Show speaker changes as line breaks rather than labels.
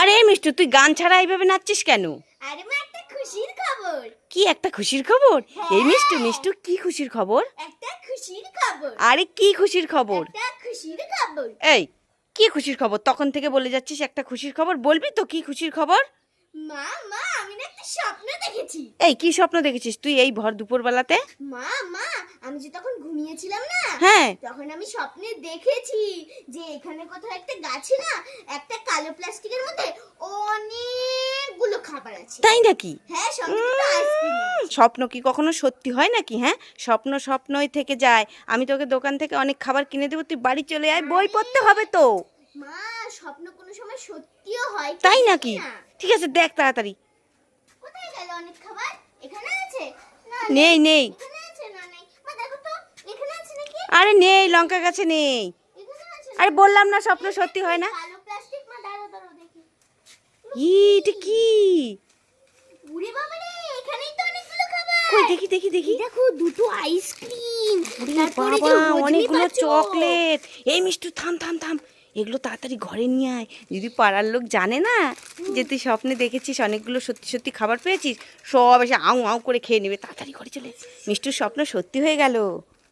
আরে মিষ্টু, তুই গান ছাড়া এইভাবে নাচছিস কেন?
আরে মা, একটা খুশির খবর।
কি একটা খুশির খবর? এই মিষ্টু
হ্যাঁ।
মিষ্টু, কি খুশির খবর?
একটা খুশির খবর।
আরে কি খুশির খবর?
একটা খুশির খবর।
এই, কি খুশির খবর? তখন থেকে বলে যাচ্ছিস একটা খুশির খবর, বলবি তো কি খুশির খবর?
মা মা, আমি না একটা স্বপ্ন দেখেছি।
এই, কি স্বপ্ন দেখেছিস তুই এই ভর দুপুর বেলাতে?
মা মা, আমি যে তখন ঘুমিয়েছিলাম না,
হ্যাঁ।
তখন আমি স্বপ্নে দেখেছি যে এখানে কোথাও একটা গাছে না, একটা কালো প্লাস্টিকের মধ্যে অনেকগুলো খাবার আছে।
তাই নাকি?
হ্যাঁ, সঙ্গে দুটো আইসক্রিম আছে।
স্বপ্ন কি কখনো সত্যি হয় নাকি? হ্যাঁ, স্বপ্ন স্বপ্নই থেকে যায়। আমি তোকে দোকান থেকে অনেক খাবার কিনে দেবো, তুই বাড়ি চলে আয়, বই পড়তে হবে তো।
মা, স্বপ্ন কোনো সময় সত্যিও হয় কি
তাই
জানি
নাকি?
না।
ঠিক আছে, দেখ তাড়াতাড়ি।
কোথায় গেল অনেক খাবার? এখানে আছে? না,
নেই নেই।
এখানে আছে না নেই? মা দেখো তো, এখানে আছে নাকি?
আরে নেই, লঙ্কা গাছে নেই।
এখানে আছে না?
আরে বললাম না স্বপ্ন সত্যি হয় না।
কালো প্লাস্টিক, মা দাঁড়াও দাঁড়াও দেখি।
এটা কি?
ওরে বাবা রে, এখানেই তো অনেকগুলো খাবার।
কই দেখি দেখি দেখি।
এই দেখো, দুটো আইসক্রিম,
ওরে
তারপরে
বাবা,
যে হজমি
অনেকগুলো
পাঁচক।
চকলেট। এই মিষ্টু, থাম থাম থাম, এগুলো তাড়াতাড়ি ঘরে নিয়ে আয়। যদি পাড়ার লোক জানে না যে তুই স্বপ্নে দেখেছিস অনেকগুলো সত্যি সত্যি খাবার পেয়েছিস, সব এসে আউ আউ করে খেয়ে নেবে। তাড়াতাড়ি ঘরে চলে। মিষ্টুর স্বপ্ন সত্যি হয়ে গেল।